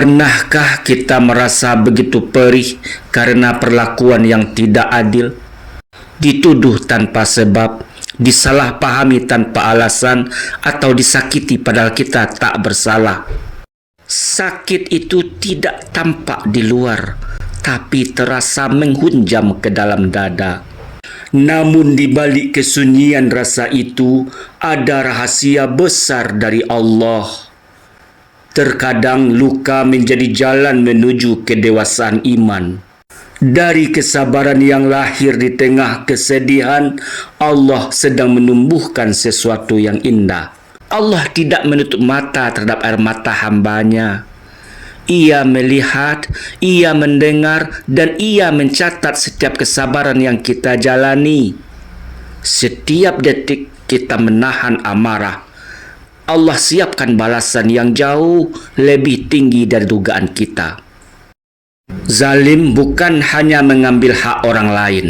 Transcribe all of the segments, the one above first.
Pernahkah kita merasa begitu perih karena perlakuan yang tidak adil? Dituduh tanpa sebab, disalahpahami tanpa alasan, atau disakiti padahal kita tak bersalah. Sakit itu tidak tampak di luar, tapi terasa menghunjam ke dalam dada. Namun di balik kesunyian rasa itu, ada rahasia besar dari Allah. Terkadang luka menjadi jalan menuju kedewasaan iman. Dari kesabaran yang lahir di tengah kesedihan, Allah sedang menumbuhkan sesuatu yang indah. Allah tidak menutup mata terhadap air mata hambanya. Ia melihat, Ia mendengar, dan Ia mencatat setiap kesabaran yang kita jalani. Setiap detik kita menahan amarah, Allah siapkan balasan yang jauh lebih tinggi dari dugaan kita. Zalim bukan hanya mengambil hak orang lain.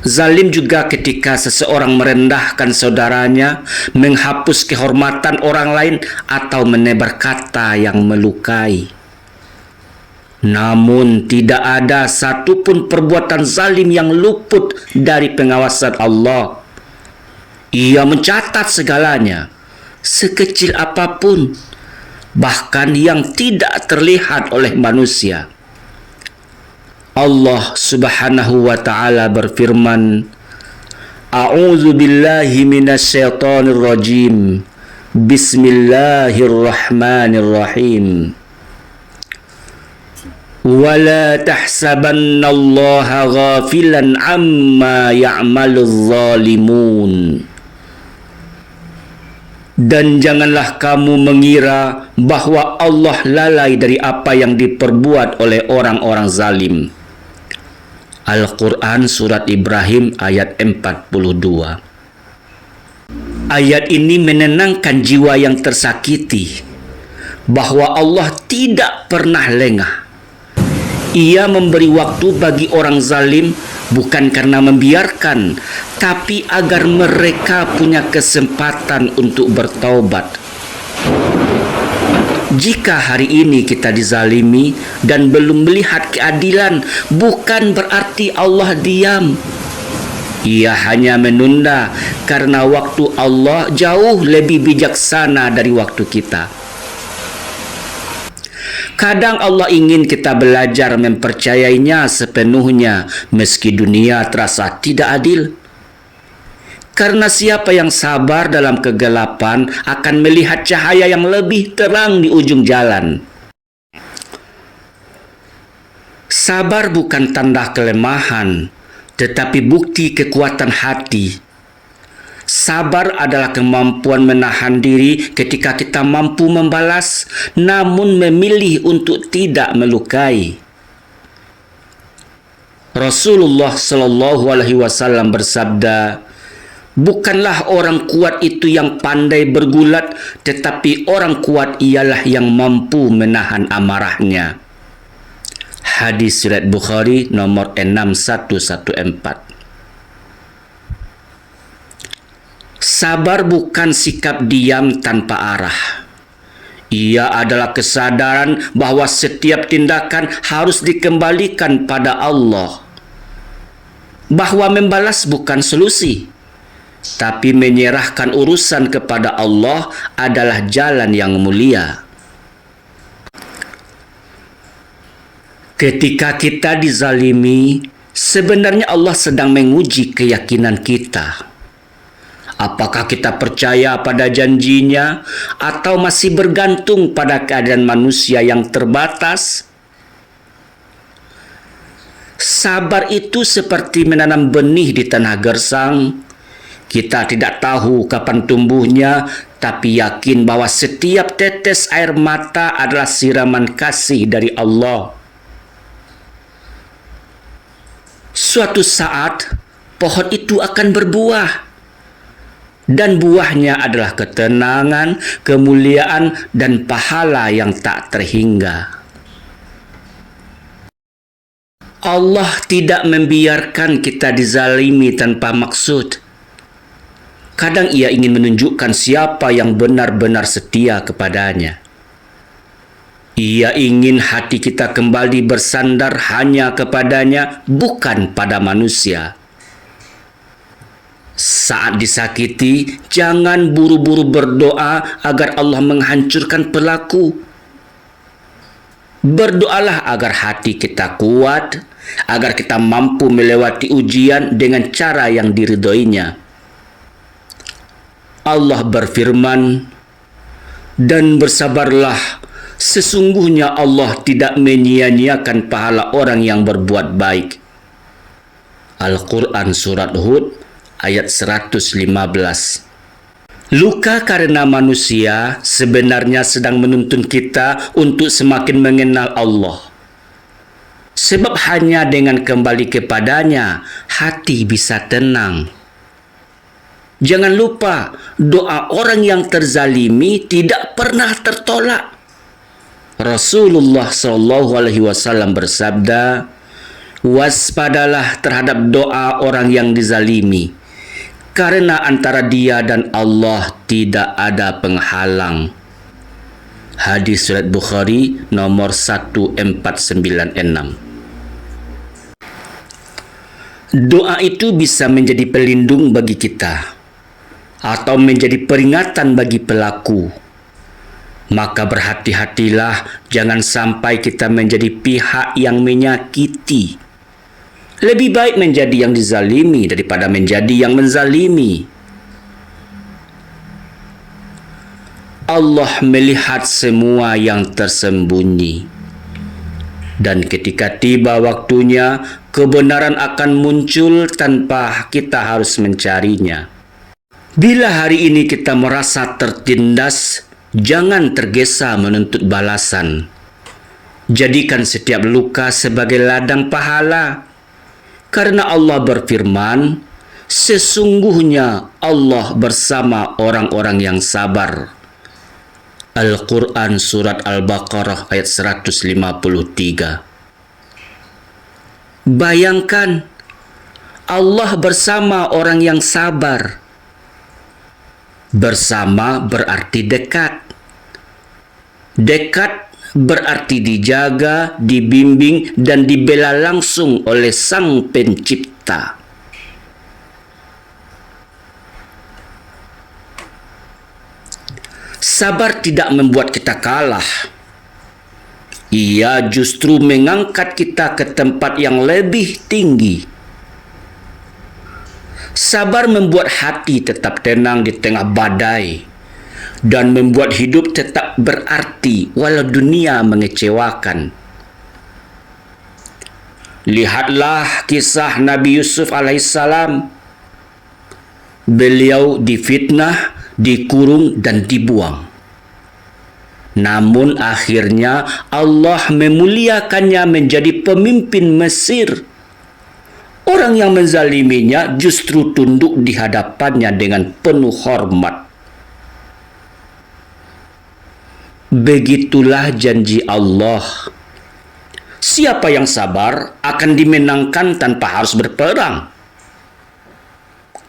Zalim juga ketika seseorang merendahkan saudaranya, menghapus kehormatan orang lain, atau menebar kata yang melukai. Namun tidak ada satupun perbuatan zalim yang luput dari pengawasan Allah. Ia mencatat segalanya, sekecil apapun, bahkan yang tidak terlihat oleh manusia. Allah Subhanahu wa ta'ala berfirman, A'udzu billahi minasyaitonir rajim. Bismillahirrahmanirrahim. Wala tahsabannallaha ghafilan amma ya'maludz zalimun. Dan janganlah kamu mengira bahwa Allah lalai dari apa yang diperbuat oleh orang-orang zalim. Al-Quran Surat Ibrahim ayat 42. Ayat ini menenangkan jiwa yang tersakiti bahwa Allah tidak pernah lengah. Ia memberi waktu bagi orang zalim bukan karena membiarkan, tapi agar mereka punya kesempatan untuk bertaubat. Jika hari ini kita dizalimi dan belum melihat keadilan, bukan berarti Allah diam. Ia hanya menunda karena waktu Allah jauh lebih bijaksana dari waktu kita. Kadang Allah ingin kita belajar mempercayainya sepenuhnya meski dunia terasa tidak adil. Karena siapa yang sabar dalam kegelapan akan melihat cahaya yang lebih terang di ujung jalan. Sabar bukan tanda kelemahan, tetapi bukti kekuatan hati. Sabar adalah kemampuan menahan diri ketika kita mampu membalas, namun memilih untuk tidak melukai. Rasulullah Shallallahu Alaihi Wasallam bersabda, bukanlah orang kuat itu yang pandai bergulat, tetapi orang kuat ialah yang mampu menahan amarahnya. Hadis riwayat Bukhari nomor 6114. Sabar bukan sikap diam tanpa arah. Ia adalah kesadaran bahwa setiap tindakan harus dikembalikan pada Allah. Bahwa membalas bukan solusi, tapi menyerahkan urusan kepada Allah adalah jalan yang mulia. Ketika kita dizalimi, sebenarnya Allah sedang menguji keyakinan kita. Apakah kita percaya pada janjinya atau masih bergantung pada keadaan manusia yang terbatas? Sabar itu seperti menanam benih di tanah gersang. Kita tidak tahu kapan tumbuhnya, tapi yakin bahwa setiap tetes air mata adalah siraman kasih dari Allah. Suatu saat, pohon itu akan berbuah. Dan buahnya adalah ketenangan, kemuliaan, dan pahala yang tak terhingga. Allah tidak membiarkan kita dizalimi tanpa maksud. Kadang Ia ingin menunjukkan siapa yang benar-benar setia kepadanya. Ia ingin hati kita kembali bersandar hanya kepadanya, bukan pada manusia. Saat disakiti, jangan buru-buru berdoa agar Allah menghancurkan pelaku. Berdoalah agar hati kita kuat, agar kita mampu melewati ujian dengan cara yang diridhoinya. Allah berfirman, "Dan bersabarlah, sesungguhnya Allah tidak menyia-nyiakan pahala orang yang berbuat baik." Al-Quran Surat Hud ayat 115. Luka karena manusia sebenarnya sedang menuntun kita untuk semakin mengenal Allah. Sebab hanya dengan kembali kepadanya, hati bisa tenang. Jangan lupa, doa orang yang terzalimi tidak pernah tertolak. Rasulullah SAW bersabda, "Waspadalah terhadap doa orang yang dizalimi, karena antara dia dan Allah tidak ada penghalang." Hadis Surat Bukhari nomor 1496. Doa itu bisa menjadi pelindung bagi kita atau menjadi peringatan bagi pelaku. Maka berhati-hatilah, jangan sampai kita menjadi pihak yang menyakiti. Lebih baik menjadi yang dizalimi daripada menjadi yang menzalimi. Allah melihat semua yang tersembunyi. Dan ketika tiba waktunya, kebenaran akan muncul tanpa kita harus mencarinya. Bila hari ini kita merasa tertindas, jangan tergesa menuntut balasan. Jadikan setiap luka sebagai ladang pahala. Karena Allah berfirman, "Sesungguhnya Allah bersama orang-orang yang sabar." Al-Quran Surat Al-Baqarah ayat 153. Bayangkan, Allah bersama orang yang sabar. Bersama berarti dekat. Dekat berarti dijaga, dibimbing, dan dibela langsung oleh Sang Pencipta. Sabar tidak membuat kita kalah. Ia justru mengangkat kita ke tempat yang lebih tinggi. Sabar membuat hati tetap tenang di tengah badai dan membuat hidup tetap berarti walau dunia mengecewakan. Lihatlah kisah Nabi Yusuf alaihissalam. Beliau difitnah, dikurung, dan dibuang. Namun akhirnya Allah memuliakannya menjadi pemimpin Mesir. Orang yang menzaliminya justru tunduk di hadapannya dengan penuh hormat. Begitulah janji Allah. Siapa yang sabar akan dimenangkan tanpa harus berperang.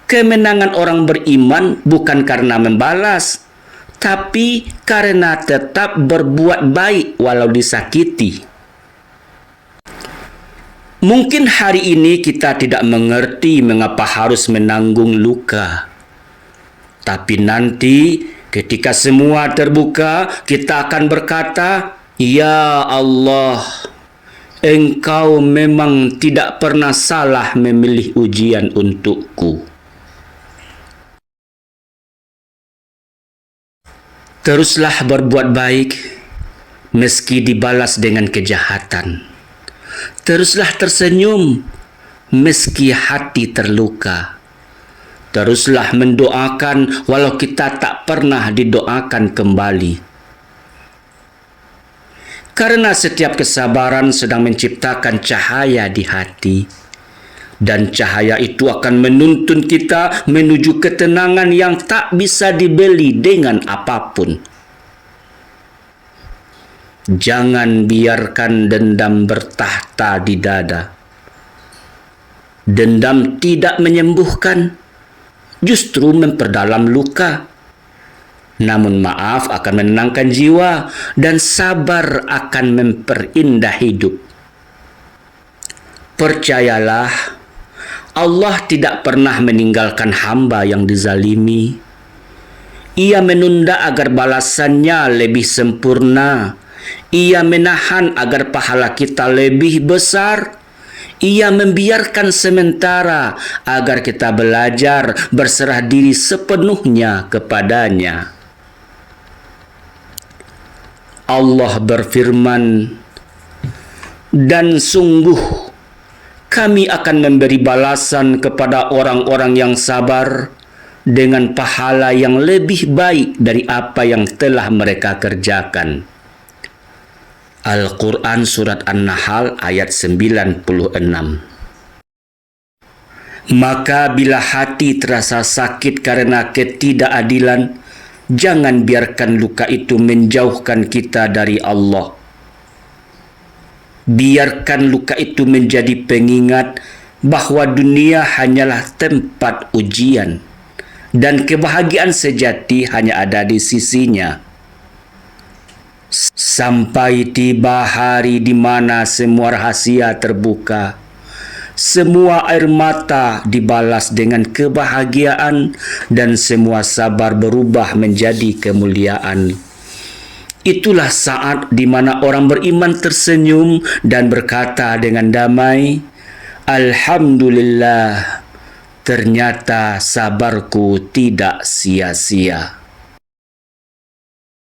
Kemenangan orang beriman bukan karena membalas, tapi karena tetap berbuat baik walau disakiti. Mungkin hari ini kita tidak mengerti mengapa harus menanggung luka. Tapi nanti ketika semua terbuka, kita akan berkata, "Ya Allah, Engkau memang tidak pernah salah memilih ujian untukku." Teruslah berbuat baik meski dibalas dengan kejahatan. Teruslah tersenyum meski hati terluka. Teruslah mendoakan walau kita tak pernah didoakan kembali. Karena setiap kesabaran sedang menciptakan cahaya di hati. Dan cahaya itu akan menuntun kita menuju ketenangan yang tak bisa dibeli dengan apapun. Jangan biarkan dendam bertahta di dada. Dendam tidak menyembuhkan, justru memperdalam luka. Namun maaf akan menenangkan jiwa dan sabar akan memperindah hidup. Percayalah, Allah tidak pernah meninggalkan hamba yang dizalimi. Ia menunda agar balasannya lebih sempurna. Ia menahan agar pahala kita lebih besar. Ia membiarkan sementara agar kita belajar berserah diri sepenuhnya kepadanya. Allah berfirman, "Dan sungguh kami akan memberi balasan kepada orang-orang yang sabar dengan pahala yang lebih baik dari apa yang telah mereka kerjakan." Al-Quran Surat An-Nahl ayat 96. Maka bila hati terasa sakit karena ketidakadilan, jangan biarkan luka itu menjauhkan kita dari Allah. Biarkan luka itu menjadi pengingat bahwa dunia hanyalah tempat ujian dan kebahagiaan sejati hanya ada di sisinya. Sampai tiba hari di mana semua rahasia terbuka, semua air mata dibalas dengan kebahagiaan, dan semua sabar berubah menjadi kemuliaan. Itulah saat di mana orang beriman tersenyum dan berkata dengan damai, "Alhamdulillah, ternyata sabarku tidak sia-sia."